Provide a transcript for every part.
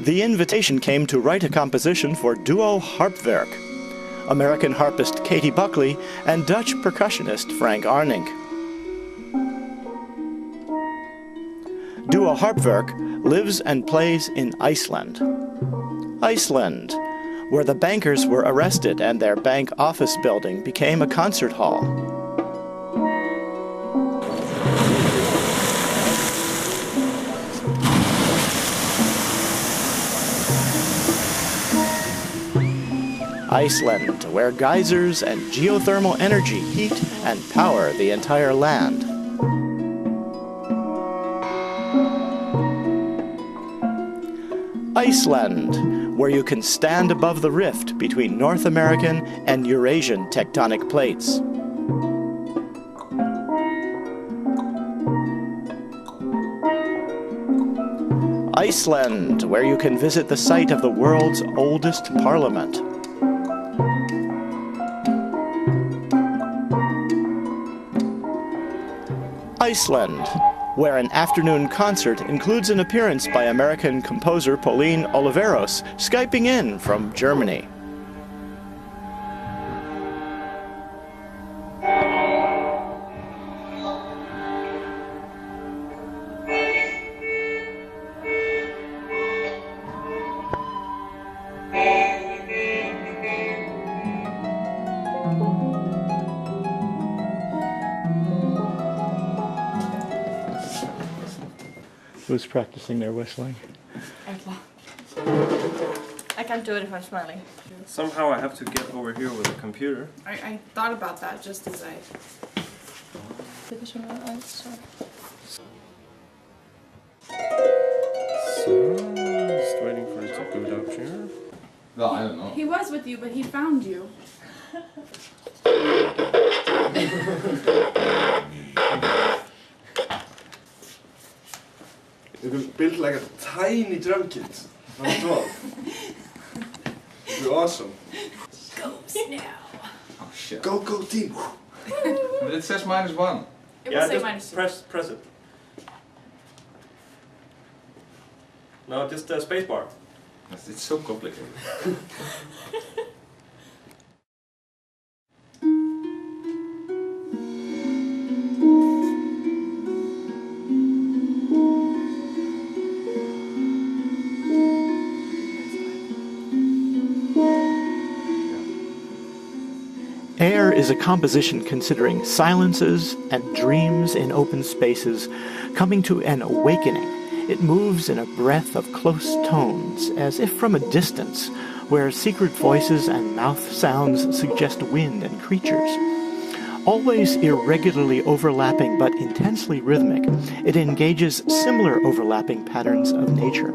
The invitation came to write a composition for Duo Harpverk, American harpist Katie Buckley and Dutch percussionist Frank Arning. Duo Harpverk lives and plays in Iceland. Iceland, where the bankers were arrested and their bank office building became a concert hall. Iceland, where geysers and geothermal energy heat and power the entire land. Iceland, where you can stand above the rift between North American and Eurasian tectonic plates. Iceland, where you can visit the site of the world's oldest parliament. Iceland, where an afternoon concert includes an appearance by American composer Pauline Oliveros, Skyping in from Germany. Who's practicing their whistling? I can't do it if I'm smiling. Somehow I have to get over here with a computer. I thought about that just as I... So, just waiting for it to boot up here. No, I don't know. He was with you, but he found you. You can build like a tiny drum kit on top. You're awesome. Goes now. Oh shit. Go, go team. But it says -1. It Yeah, will say just minus 2. press it. No, just the space bar. It's so complicated. Air is a composition considering silences and dreams in open spaces, coming to an awakening. It moves in a breath of close tones, as if from a distance, where secret voices and mouth sounds suggest wind and creatures. Always irregularly overlapping but intensely rhythmic, it engages similar overlapping patterns of nature.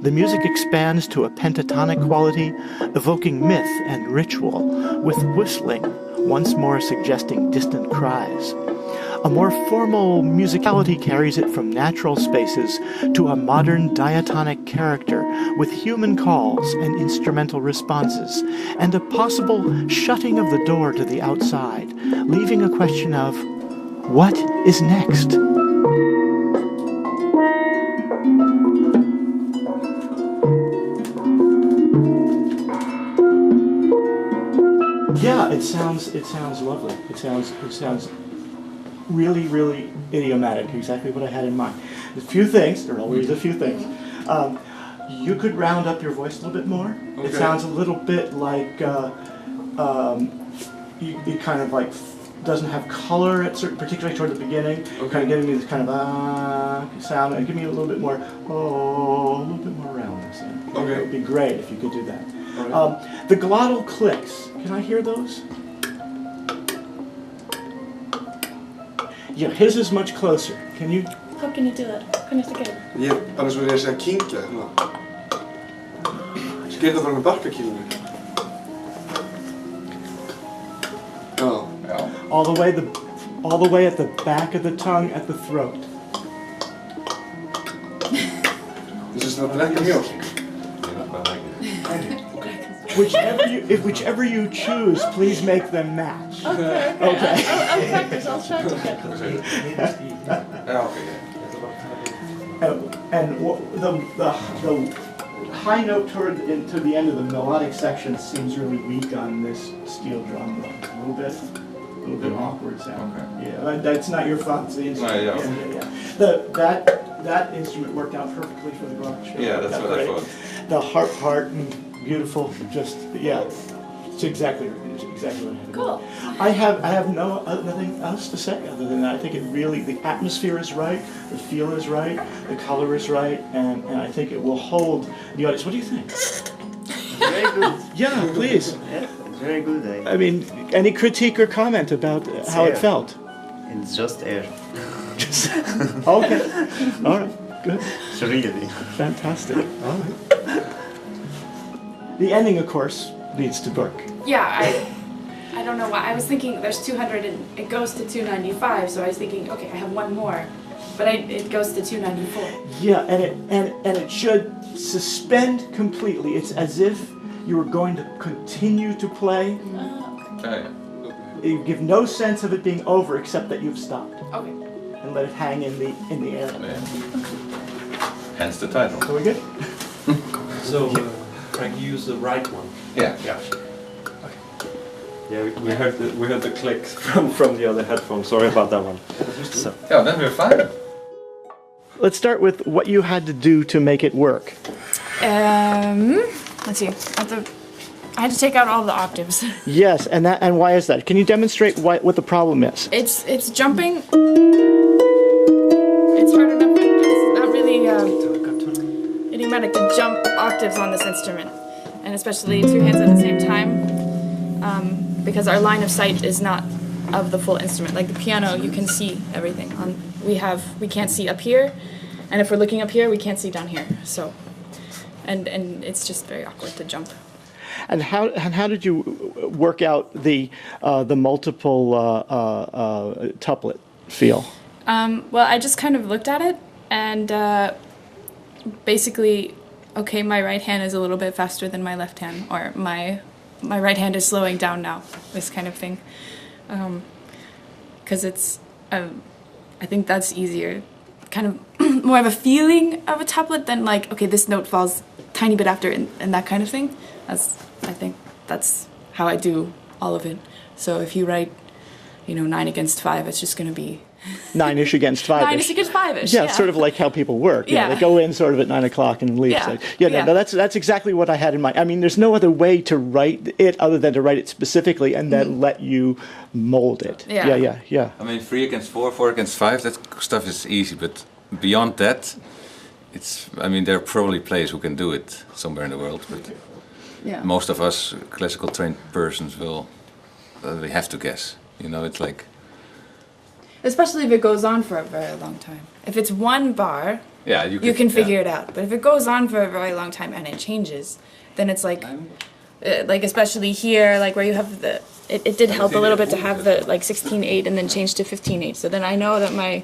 The music expands to a pentatonic quality, evoking myth and ritual, with whistling once more suggesting distant cries. A more formal musicality carries it from natural spaces to a modern diatonic character with human calls and instrumental responses, and a possible shutting of the door to the outside, leaving a question of, what is next? Yeah, it sounds lovely. It sounds really, really idiomatic, exactly what I had in mind. A few things, there are always a few things. You could round up your voice a little bit more. Okay. It sounds a little bit like, it kind of like doesn't have color at certain, particularly toward the beginning. Okay. Kind of giving me this kind of sound, and give me a little bit more, a little bit more roundness. Okay. It would be great if you could do that. Right. The glottal clicks, can I hear those? Yeah, his is much closer. Can you? How can you do that? Can you stick it? Yeah, annars vill jag säga kinka. Ska jag ta fram en barkakillen nu? Ja. All the way, all the way at the back of the tongue, at the throat. Dus dat lekker mjölk. Whichever you choose, please make them match. Okay. Okay. I'll practice. I'll try to get them. Ja, oké. And the high note to the end of the melodic section seems really weak on this steel drum. A little bit awkward sound. Okay. Yeah, that's not your fault. It's the instrument. yeah. That instrument worked out perfectly for the garage. Yeah, that's what I thought. The heart and beautiful, just it's exactly what I had. Cool. I have nothing else to say other than that. I think the atmosphere is right, the feel is right, the color is right, and I think it will hold the audience. What do you think? Very good. Yeah, please. Yeah, it's very good. I mean, any critique or comment about how it felt? It's just air. Okay. All right. Good. It's really. Fantastic. All right. The ending, of course, leads to work. Yeah, I don't know why. I was thinking there's 200 and it goes to 295, so I was thinking, okay, I have one more, but it goes to 294. Yeah, and it should suspend completely. It's as if you were going to continue to play. Okay. You give no sense of it being over except that you've stopped Okay. and let it hang in the air. Yeah. Hence the title. So we good? So, Frank, you use the right one. Yeah. Yeah. Yeah, we heard the click from the other headphone. Sorry about that one. So. Yeah, then we're fine. Let's start with what you had to do to make it work. Let's see. I had to take out all the octaves. Yes, and why is that? Can you demonstrate what the problem is? It's jumping. It's hard enough. It's not really idiomatic to jump octaves on this instrument, and especially two hands at the same time, because our line of sight is not of the full instrument. Like the piano, you can see everything. We can't see up here, and if we're looking up here, we can't see down here. So, and it's just very awkward to jump. And how did you work out the multiple tuplet feel? Well, I just kind of looked at it and basically, okay, my right hand is a little bit faster than my left hand, or my right hand is slowing down now. This kind of thing, because it's I think that's easier, kind of more of a feeling of a tuplet than like, okay, this note falls tiny bit after and that kind of thing. I think that's how I do all of it. So if you write, 9 against 5, it's just going to be 9-ish against 5-ish. 9-ish against 5-ish. Yeah, it's sort of like how people work. Yeah. They go in sort of at 9 o'clock and leave. Yeah. No, that's exactly what I had in mind. I mean, there's no other way to write it other than to write it specifically and then let you mold it. Yeah. I mean, 3 against 4, 4 against 5, that stuff is easy, but beyond that, there are probably players who can do it somewhere in the world, but most of us classical trained persons we have to guess. It's like... Especially if it goes on for a very long time. If it's one bar, you can figure it out. But if it goes on for a very long time and it changes, then it's like especially here, like where you have it did help a little bit to have the 16/8 and then change to 15/8. So then I know that my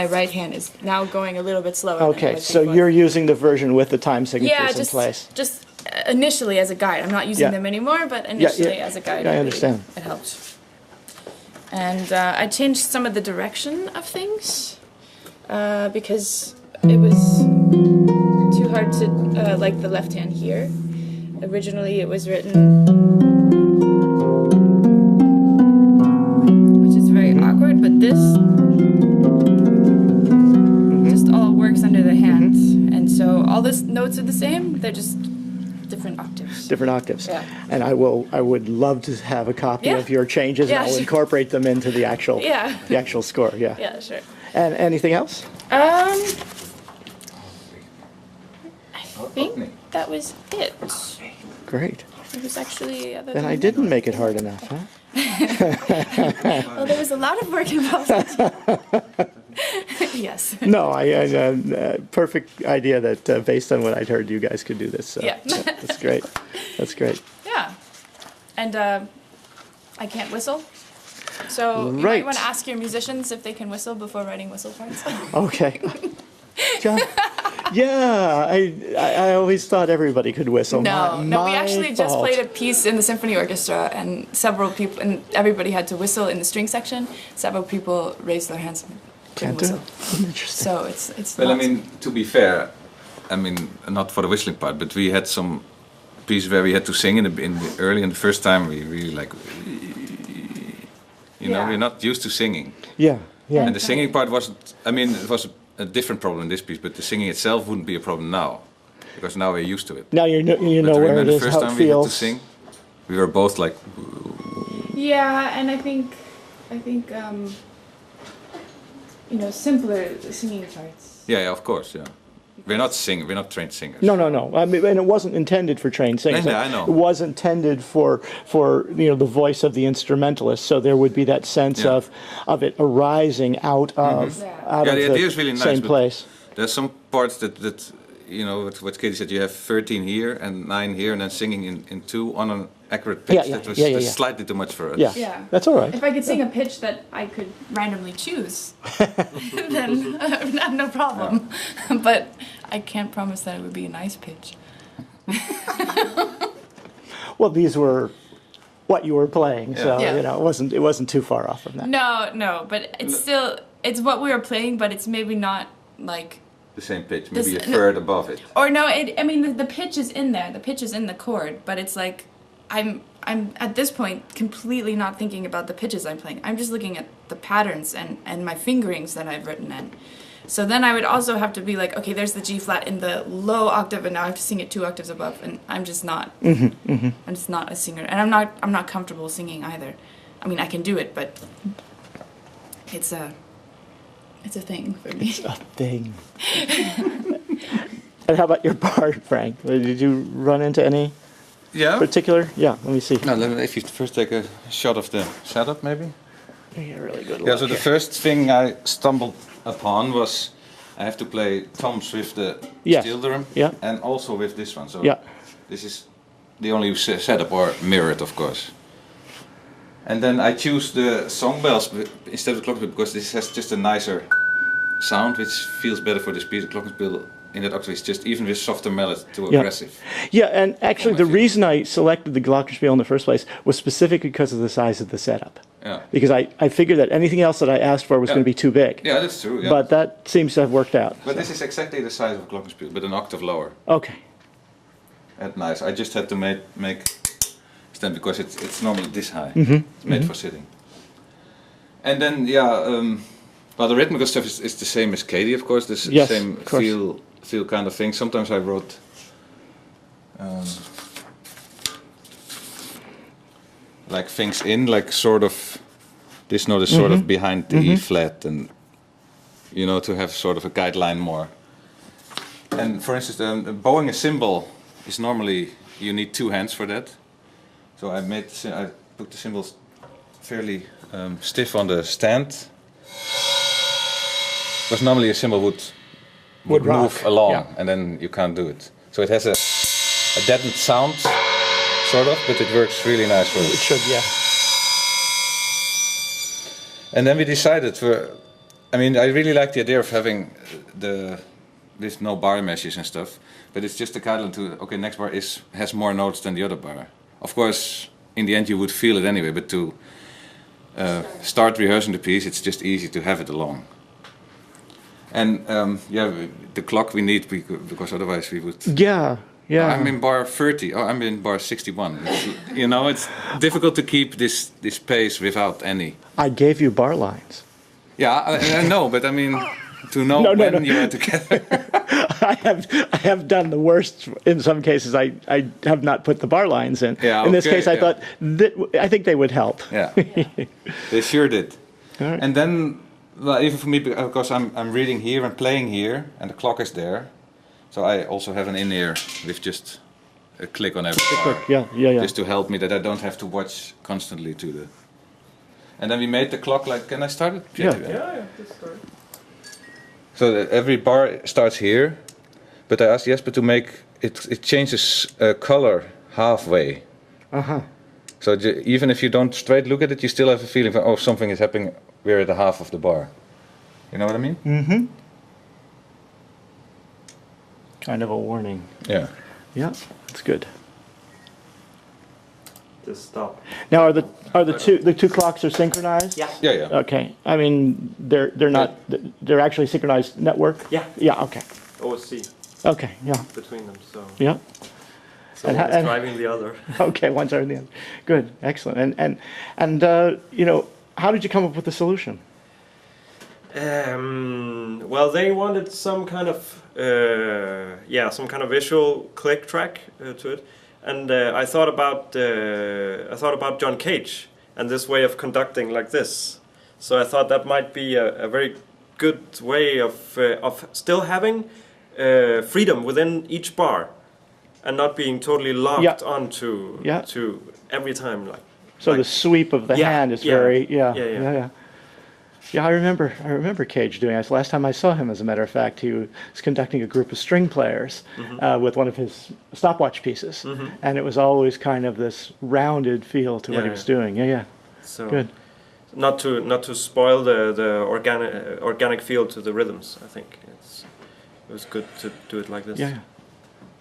right hand is now going a little bit slower. Okay, so you're using the version with the time signatures in place. Just initially as a guide. I'm not using them anymore, but initially as a guide. I understand. It helped. And I changed some of the direction of things because it was too hard to like the left hand here. Originally it was written, which is very awkward, but this just all works under the hand. And so all the notes are the same, they're just different octaves. Different octaves. Yeah. And I would love to have a copy of your changes, and I'll incorporate them into the actual score. Yeah. Yeah, sure. And anything else? I think that was it. Great. It was actually... Then I didn't make it hard enough, huh? Well, there was a lot of work involved. Yes. No, perfect idea that based on what I'd heard, you guys could do this. So that's great. That's great. Yeah. And I can't whistle. So you Right. might want to ask your musicians if they can whistle before writing whistle parts. Okay. Yeah, I always thought everybody could whistle. No, we My actually just fault. played a piece in the symphony orchestra, and several people, and everybody had to whistle in the string section. Several people raised their hands and couldn't Can't do whistle. it. Interesting. So it's. Well, I not- mean, to be fair, I mean, not for the whistling part, but we had some piece where we had to sing in the first time we really like, Yeah. we're not used to singing. Yeah, yeah. And the singing part wasn't, I mean, it was a different problem in this piece, but the singing itself wouldn't be a problem now, because now we're used to it. Now you But know where remember it the is, first how time it we had to feels. sing? We were both like, Yeah, and I think, simpler singing parts. yeah, of course, yeah. We're not trained singers. No. I mean, and it wasn't intended for trained singers. No, I know. It was intended for the voice of the instrumentalist. So there would be that sense Yeah. of it arising out of Yeah. Yeah, the idea is really nice, same but place. There's some parts that what Katie said, you have 13 here and 9 here, and then singing in 2 on an accurate pitch. Yeah, That was yeah. just slightly too much for us. Yeah, Yeah. that's all right. If I could sing a pitch that I could randomly choose, then no problem. But I can't promise that it would be a nice pitch. Well, these were what you were playing, so Yeah. it wasn't too far off from that. No, but it's what we were playing, but it's maybe not like. The same pitch, maybe This- a third above it. Or no, the pitch is in there. The pitch is in the chord, but it's like I'm at this point completely not thinking about the pitches I'm playing. I'm just looking at the patterns and my fingerings that I've written in. So then I would also have to be like, okay, there's the G flat in the low octave, and now I have to sing it 2 octaves above, and I'm just not. I'm just not a singer, and I'm not comfortable singing either. I mean, I can do it, but it's a thing for me. A thing. And how about your part, Frank? Did you run into any Yeah. particular? Yeah, let me see. No, if you first take a shot of the setup, maybe. You get a really good Yeah. look So the here. first thing I stumbled upon was I have to play toms with the Yes. steel drum, Yeah. and also with this one. So Yeah. this is the only setup, or mirrored, of course. And then I choose the song bells instead of the glockenspiel because this has just a nicer sound, which feels better for this piece. The glockenspiel in that octave is just, even with softer melody, too Yeah. aggressive. Yeah, and actually my the reason I selected the glockenspiel in the first place was specifically because of the size of the setup. Yeah. Because I figured that anything else that I asked for was Yeah. going to be too big. Yeah, that's true. Yeah. But that seems to have worked out. But this is exactly the size of a glockenspiel, but an octave lower. Okay. That's nice. I just had to make stand because it's normally this high. It's made for sitting. And then well, the rhythmical stuff is the same as Katie, of course. The Yes, same of course. feel kind of thing. Sometimes I wrote like things in, like sort of this note is sort of behind the E flat, and to have sort of a guideline more. And for instance, bowing a cymbal is normally you need 2 hands for that. So I put the cymbals fairly stiff on the stand. Because normally a cymbal would Would rock, move along, yeah. and then you can't do it. So it has a deadened sound, sort of, but it works really nice for It it. should, yeah. And then we decided I really like the idea of having with no bar meshes and stuff, but it's just a guideline to, next bar has more notes than the other bar. Of course, in the end you would feel it anyway, but to start rehearsing the piece, it's just easy to have it along. And the clock we need, because otherwise we would... Yeah, yeah. I'm in bar 30, I'm in bar 61. It's difficult to keep this pace without any... I gave you bar lines. Yeah, I know, but I mean, to know No, when you are together. I have done the worst in some cases. I have not put the bar lines in. Yeah, in this okay, case, I yeah. thought I think they would help. Yeah, they sure did. All right. And then, well, even for me, because I'm reading here and playing here, and the clock is there, so I also have an in-ear with just a click on every bar. Yeah. Just to help me that I don't have to watch constantly to the... And then we made the clock like, can I start it? Yeah. So that every bar starts here, but I asked Jesper to make it changes color halfway. Uh-huh. So even if you don't straight look at it, you still have a feeling of, oh, something is happening. We're at the half of the bar. You know what I mean? Mm-hmm. Kind of a warning. Yeah. Yeah, that's good. Just stop. Now, are the two clocks are synchronized? Yeah. Yeah. Okay. I mean, they're not. They're actually synchronized network. Yeah. Yeah. Okay. OSC Okay. Yeah. between them. So. Yeah. So one's driving the other. Okay. One's driving the other. Good. Excellent. And you know, how did you come up with the solution? Well, they wanted some kind of visual click track to it, and I thought about John Cage and this way of conducting like this. So I thought that might be a very good way of still having freedom within each bar, and not being totally locked onto to every time like. So the sweep of the hand is very yeah. Yeah, I remember Cage doing this. Last time I saw him, as a matter of fact, he was conducting a group of string players with one of his stopwatch pieces, and it was always kind of this rounded feel to what he was doing. Yeah. So good. Not to spoil the organic feel to the rhythms. I think it was good to do it like this. Yeah.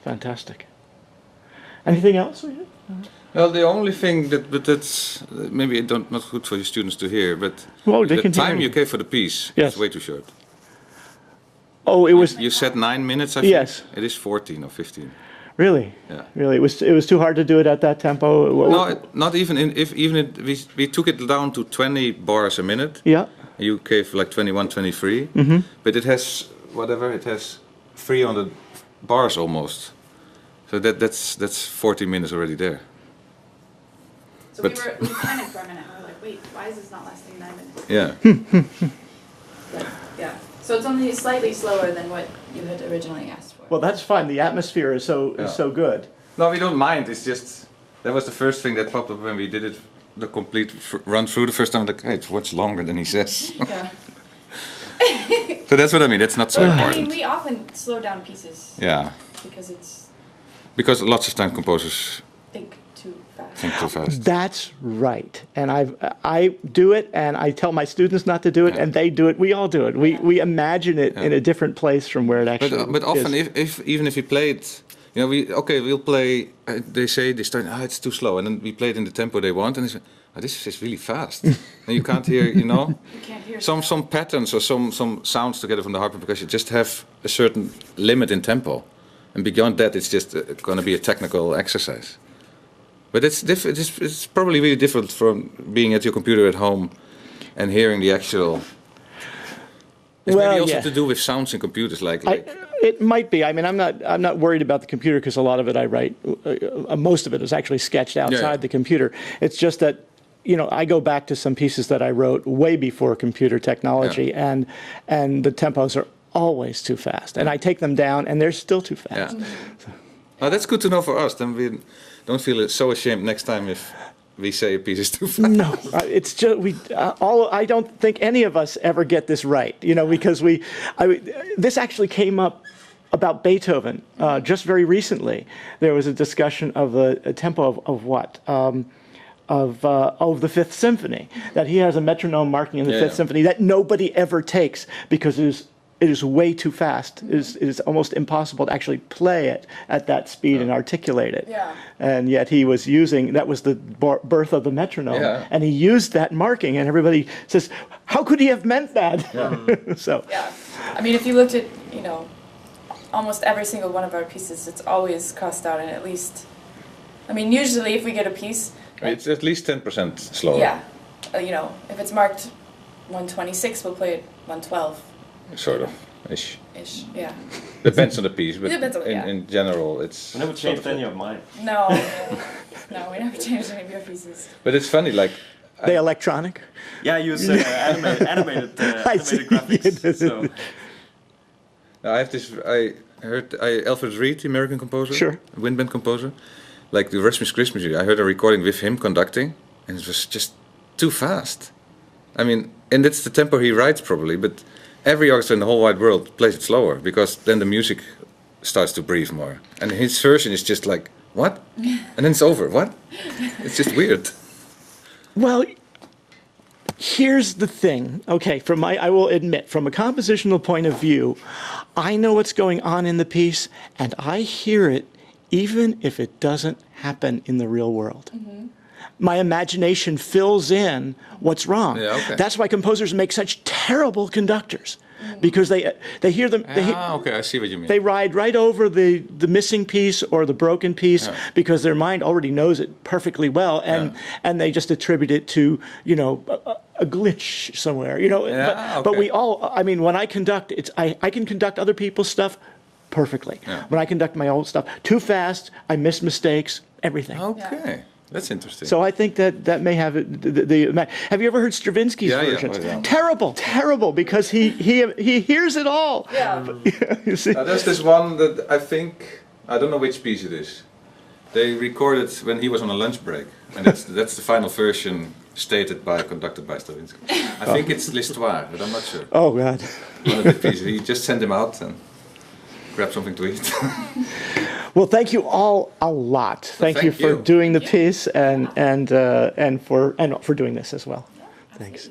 Fantastic. Anything else? Well, the only thing that's maybe not good for your students to hear, but the time you gave for the piece is way too short. Oh, it was. You said 9 minutes, I think. Yes. It is 14 or 15. Really? Yeah. Really, it was too hard to do it at that tempo. No, not even. We took it down to 20 bars a minute. Yeah. You gave like 21, 23. But it has it has 300 bars almost. So that's 40 minutes already there. So we panicked for a minute. We were like, wait, why is this not lasting 9 minutes? Yeah. Yeah. So it's only slightly slower than what you had originally asked for. Well, that's fine. The atmosphere is so good. No, we don't mind. It's just that was the first thing that popped up when we did it. The complete run through the first time. Like, hey, it's much longer than he says. Yeah. So that's what I mean. That's not so important. I mean, we often slow down pieces. Yeah. Because lots of times composers think too fast. Think too fast. That's right. And I do it, and I tell my students not to do it, and they do it. We all do it. We imagine it in a different place from where it actually is. But often, even if we play it, we'll play. They say they start. It's too slow, and then we play it in the tempo they want, and they say, this is really fast, and you can't hear. You can't hear some patterns or some sounds together from the harp percussion just have a certain limit in tempo, and beyond that, it's just going to be a technical exercise. But it's probably really different from being at your computer at home and hearing the actual. It's maybe also to do with sounds in computers, like it might be. I mean, I'm not worried about the computer because a lot of it I write, most of it is actually sketched outside the computer. It's just that, I go back to some pieces that I wrote way before computer technology, and the tempos are always too fast, and I take them down, and they're still too fast. Yeah. So. That's good to know for us. Then we don't feel so ashamed next time if we say a piece is too fast. No, it's just I don't think any of us ever get this right, because this actually came up about Beethoven just very recently. There was a discussion of a tempo of what. Of the Fifth Symphony, that he has a metronome marking in the Fifth Symphony that nobody ever takes because it is way too fast. It is almost impossible to actually play it at that speed and articulate it. Yeah. And yet he was that was the birth of the metronome, and he used that marking, and everybody says, how could he have meant that? Yeah. So. Yeah. I mean, if you looked at, almost every single one of our pieces, it's always crossed out, and at least, usually if we get a piece, it's at least 10% slower. Yeah. If it's marked 126, we'll play it 112. Sort of, ish. Yeah. Depends on the piece, but in general, it's. We never changed any of mine. No, we never changed any of your pieces. But it's funny, like. They electronic? Yeah, I use animated graphics. So. I have this. I heard Alfred Reed, the American composer, wind band composer, like the Christmas music. I heard a recording with him conducting, and it was just too fast. And that's the tempo he writes probably, but. Every orchestra in the whole wide world plays it slower because then the music starts to breathe more. And his version is just like what? And then it's over. What? It's just weird. Well, here's the thing. Okay, I will admit, from a compositional point of view, I know what's going on in the piece, and I hear it even if it doesn't happen in the real world. My imagination fills in what's wrong. Yeah, okay. That's why composers make such terrible conductors, because they hear them. Okay, I see what you mean. They ride right over the missing piece or the broken piece because their mind already knows it perfectly well, and they just attribute it to a glitch somewhere. But we all. I mean, when I conduct, I can conduct other people's stuff perfectly. Yeah. When I conduct my own stuff too fast, I miss mistakes. Everything. Okay. That's interesting. So I think that may have it. Have you ever heard Stravinsky's versions? Yeah. Terrible, because he hears it all. Yeah. You see? There's this one that I think, I don't know which piece it is. They recorded when he was on a lunch break, and that's the final version conducted by Stravinsky. I think it's L'Histoire, but I'm not sure. Oh God. One of the pieces. He just sent him out and grabbed something to eat. Well, thank you all a lot. Thank you for doing the piece and for doing this as well. Thanks.